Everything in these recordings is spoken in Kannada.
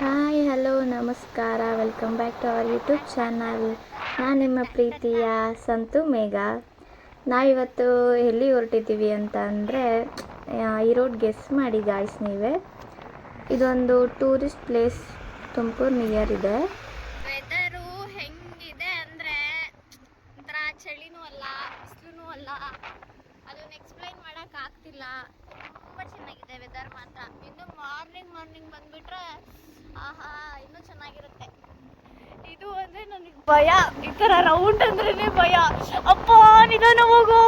ಹಾಯ್ ಹಲೋ ನಮಸ್ಕಾರ, welcome back to our YouTube channel. ನಾನು ನಿಮ್ಮ ಪ್ರೀತಿಯ ಸಂತು ಮೇಘ. ನಾವಿವತ್ತು ಎಲ್ಲಿ ಹೊರಟಿದ್ದೀವಿ ಅಂತ ಅಂದರೆ, ಈ ರೋಡ್ ಗೆಸ್ ಮಾಡಿ ಗಾಯ್ಸ್ ನೀವೇ. ಇದೊಂದು ಟೂರಿಸ್ಟ್ ಪ್ಲೇಸ್ ತುಮಕೂರು ನಿಯರ್ ಇದೆ. ವೆದರು ಹೆಂಗಿದೆ ಅಂದರೆ ಒಂಥರ ಚಳಿನೂ ಅಲ್ಲ ಬಿಸಿಲೂ ಅಲ್ಲ, ಅದನ್ನು ಎಕ್ಸ್ಪ್ಲೈನ್ ಮಾಡೋಕೆ ಆಗ್ತಿಲ್ಲ. ತುಂಬ ಚೆನ್ನಾಗಿದೆ ವೆದರ್ ಮಾತ್ರ. ಇನ್ನು ಮಾರ್ನಿಂಗ್ ಬಂದುಬಿಟ್ರೆ ಆಹಾ ಇನ್ನೂ ಚೆನ್ನಾಗಿರುತ್ತೆ. ಇದು ಅಂದರೆ ನನಗೆ ಭಯ, ಈ ಥರ ರೌಂಡ್ ಅಂದ್ರೇ ಭಯ. ಅಪ್ಪ ನಿಧಾನ ಹೋಗು,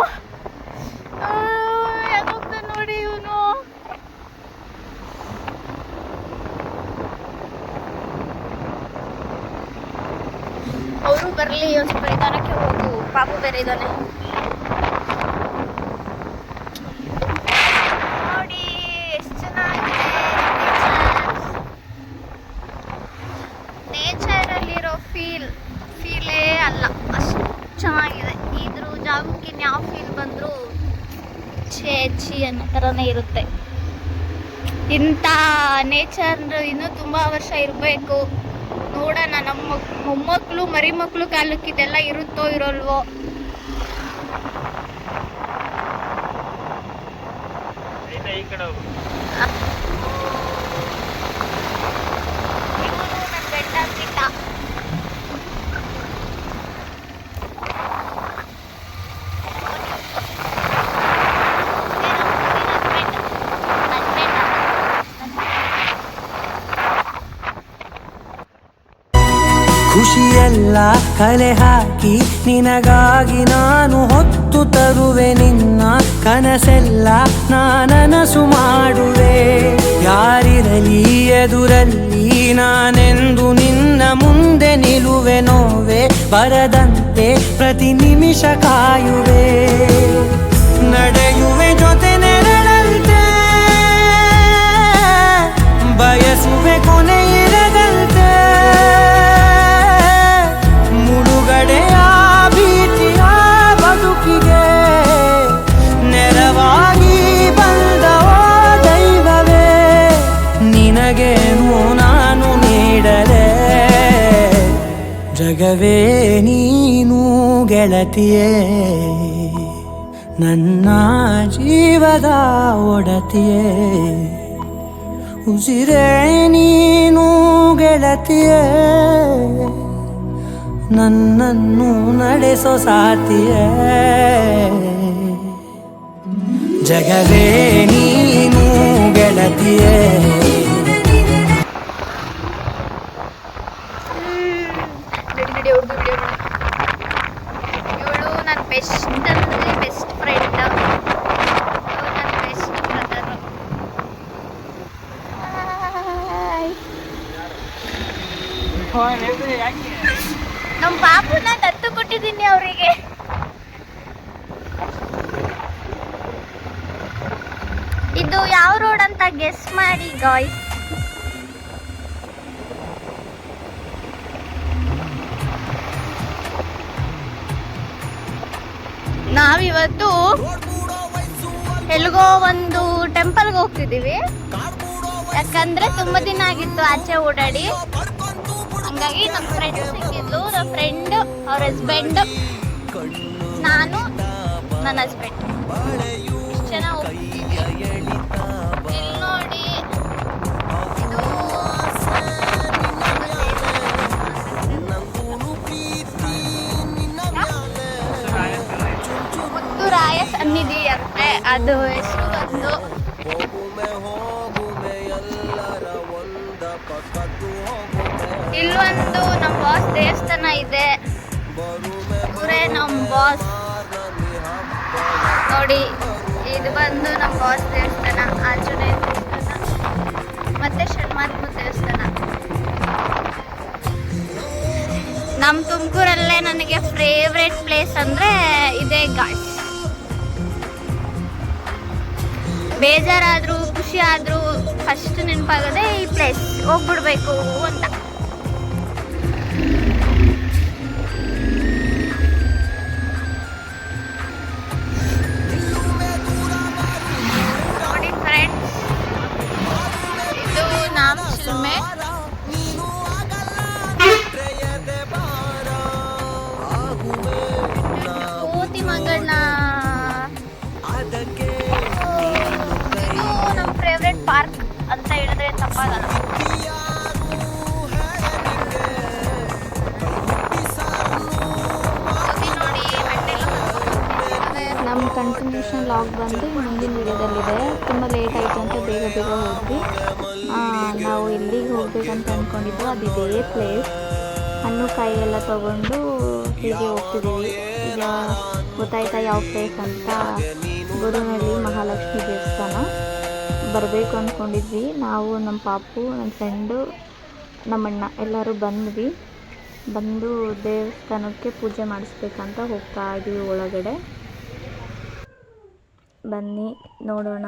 ಯಾಕೋಗ್ತಾನೆ ನೋಡಿ ಇವನು. ಅವರು ಬರಲಿ, ಒಂದು ಸ್ವಲ್ಪ ನಿಧಾನಕ್ಕೆ ಹೋಗು, ಪಾಪು ಬೇರೆ ಇದ್ದಾನೆ. ನೋಡಿ ಎಷ್ಟು ಚೆನ್ನಾಗಿದೆ ನೇಚರಲ್ಲಿರೋ ಫೀಲೇ ಅಲ್ಲ, ಅಷ್ಟು ಚೆನ್ನಾಗಿದೆ. ಇದ್ರ ಜಾಗಕ್ಕೆ ಯಾವ ಫೀಲ್ ಬಂದರೂ ಛೇ ಅನ್ನೋ ಥರನೇ ಇರುತ್ತೆ. ಇಂಥ ನೇಚರ್ ಇನ್ನೂ ತುಂಬ ವರ್ಷ ಇರಬೇಕು. ನೋಡೋಣ, ನಮ್ಮ ಮೊಮ್ಮಕ್ಕಳು ಮರಿಮಕ್ಕಳು ಕಾಲಕ್ಕೆ ಇದೆಲ್ಲ ಇರುತ್ತೋ ಇರೋಲ್ವೋ. ಬೆಟ್ಟ ಗಿಟ್ಟ ಖುಷಿಯೆಲ್ಲ ಕಲೆ ಹಾಕಿ ನಿನಗಾಗಿ ನಾನು ಹೊತ್ತು ತರುವೆ. ನಿನ್ನ ಕನಸೆಲ್ಲ ನಾನನಸು ಮಾಡುವೆ. ಯಾರಿರಲಿ ಎದುರಲ್ಲಿ ನಾನೆಂದು ನಿನ್ನ ಮುಂದೆ ನಿಲ್ಲುವೆ. ನೋವೆ ಬರದಂತೆ ಪ್ರತಿ ನಿಮಿಷ ಕಾಯುವೆ. ನಡೆಯುವೆ ಜೊತೆ ನೆರಳಂತೆ, ಬಯಸುವೆ ಕೊನೆ ಇರದಂತೆ. ಮುಳುಗಡೆಯ ಭೀತಿಯ ಬದುಕಿಗೆ ನೆರವಾಗಿ ಬಂದವ ದೈವವೇ. ನಿನಗೇನು ನಾನು ನೀಡಲೆ, ಜಗವೇ ನೀನು ಗೆಳತಿಯೇ. ನನ್ನ ಜೀವದ ಒಡತಿಯೇ, ಉಸಿರೇ ನೀನು ಗೆಳತಿಯೇ. ನನ್ನನ್ನು ನಡೆಸೋ ಸಾತಿಯೇ, ಜಗವೇ ನೀನು ಗೆಳತಿಯೇ. ನಡಿ ಅವ್ರದ್ದು ವಿಡಿಯೋ ನೋಡಿ. ಇವಳು ನನ್ನ ಬೆಸ್ಟ್ ಅಂದರೆ ಬೆಸ್ಟ್ ಫ್ರೆಂಡ್, ನನ್ನ ಬೆಸ್ಟ್ ಬ್ರದರ್. ನಮ್ಮ ಪಾಪುನ ದತ್ತು ಕೊಟ್ಟಿದ್ದೀನಿ ಅವರಿಗೆ. ಇದು ಯಾವ ರೋಡ್ ಅಂತ ಗೆಸ್ ಮಾಡಿ ಗಾಯ್ಸ್. ನಾವಿವತ್ತು ಎಲ್ಗೋ ಒಂದು ಟೆಂಪಲ್ಗೆ ಹೋಗ್ತಿದ್ದೀವಿ. ಯಾಕಂದ್ರೆ ತುಂಬ ದಿನ ಆಗಿತ್ತು ಆಚೆ ಓಡಾಡಿ. ಹಂಗಾಗಿ ನಮ್ಮ ಫ್ರೆಂಡ್ ಸಿಕ್ಕಿದ್ಲು. ನಮ್ಮ ಫ್ರೆಂಡ್, ಅವ್ರ ಹಸ್ಬೆಂಡ್, ನಾನು, ನನ್ನ ಹಸ್ಬೆಂಡ್ ಇಷ್ಟು ಜನ ಹೋಗ್ತಿದ್ದೀವಿ. ಇಲ್ಲಿ ನೋಡಿ, ಇದು ಮುತ್ತುರಾಯ ಸನ್ನಿಧಿ ಅಂತೆ. ಅದು ಎಷ್ಟು ಒಂದು ಇಲ್ಲೊಂದು ನಮ್ಮ ಬಾಸ್ ದೇವಸ್ಥಾನ ಇದೆ. ಇವರೇ ನಮ್ಮ ಬಾಸ್. ನೋಡಿ, ಇದು ಬಂದು ನಮ್ಮ ಬಾಸ್ ದೇವಸ್ಥಾನ, ಆಂಜನೇಯ ದೇವಸ್ಥಾನ ಮತ್ತೆ ಷಣ್ಮಾತ್ಮ ದೇವಸ್ಥಾನ. ನಮ್ಮ ತುಮಕೂರಲ್ಲೇ ನನಗೆ ಫೇವ್ರೇಟ್ ಪ್ಲೇಸ್ ಅಂದರೆ ಇದೇ ಗಾಯ್ಸ್. ಬೇಜಾರಾದರೂ ಖುಷಿ ಆದರೂ ಫಸ್ಟ್ ನೆನಪಾಗೋದೇ ಈ ಪ್ಲೇಸ್. ಹೋಗ್ಬಿಡ್ಬೇಕು ಅಂತ. ನೋಡಿ ಫ್ರೆಂಡ್ಸ್, ಇದು ನಾಮ ಚಿಲ್ಮೆ. ಆಗಲ್ಲ. ಹೋಗಿ ನೋಡಿ ಮೆಟ್ಟೆಲ್ಲ ಹತ್ಕೊಂಡು ನಮ್ಮ ಕಂಟಿನ್ಯೂಷನ್ ಲಾಗ್ ಬಂದು ಮುಂದಿನ ವಿಡಿಯೋದಲ್ಲಿದೆ. ತುಂಬ ಲೇಟ್ ಆಯಿತು ಅಂತ ಬೇಗ ಬೇಗ ಹೋದ್ವಿ. ನಾವು ಎಲ್ಲಿಗೆ ಹೋಗ್ಬೇಕಂತ ಅಂದ್ಕೊಂಡಿದ್ದು ಅದು ಇದೇ ಪ್ಲೇಸ್. ಹಣ್ಣು ಕಾಯಿ ಎಲ್ಲ ತೊಗೊಂಡು ಹೀಗೆ ಹೋಗ್ತಿದ್ದೀವಿ. ಈಗ ಗೊತ್ತಾಯ್ತಾ ಯಾವ ಪ್ಲೇಸ್ ಅಂತ? ಗೊರವನಹಳ್ಳಿ ಮಹಾಲಕ್ಷ್ಮಿ ದೇವಸ್ಥಾನ. ಬರಬೇಕು ಅಂದ್ಕೊಂಡಿದ್ವಿ ನಾವು, ನಮ್ಮ ಪಾಪು, ನನ್ನ ಫ್ರೆಂಡು, ನಮ್ಮಣ್ಣ ಎಲ್ಲರೂ ಬಂದು ದೇವಸ್ಥಾನಕ್ಕೆ ಪೂಜೆ ಮಾಡಿಸ್ಬೇಕಂತ ಹೋಗ್ತಾ ಇದ್ದೀವಿ ಒಳಗಡೆ. ಬನ್ನಿ ನೋಡೋಣ,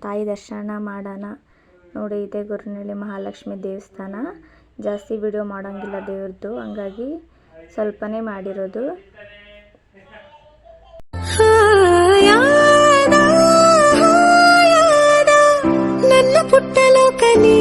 ತಾಯಿ ದರ್ಶನ ಮಾಡೋಣ. ನೋಡಿ, ಇದೆ ಗೊರವನಹಳ್ಳಿ ಮಹಾಲಕ್ಷ್ಮಿ ದೇವಸ್ಥಾನ. ಜಾಸ್ತಿ ವಿಡಿಯೋ ಮಾಡೋಂಗಿಲ್ಲ ದೇವ್ರದ್ದು, ಹಂಗಾಗಿ ಸ್ವಲ್ಪನೇ ಮಾಡಿರೋದು. ನನ್ನ ಪುಟ್ಟ ಲೋಕ ನೀ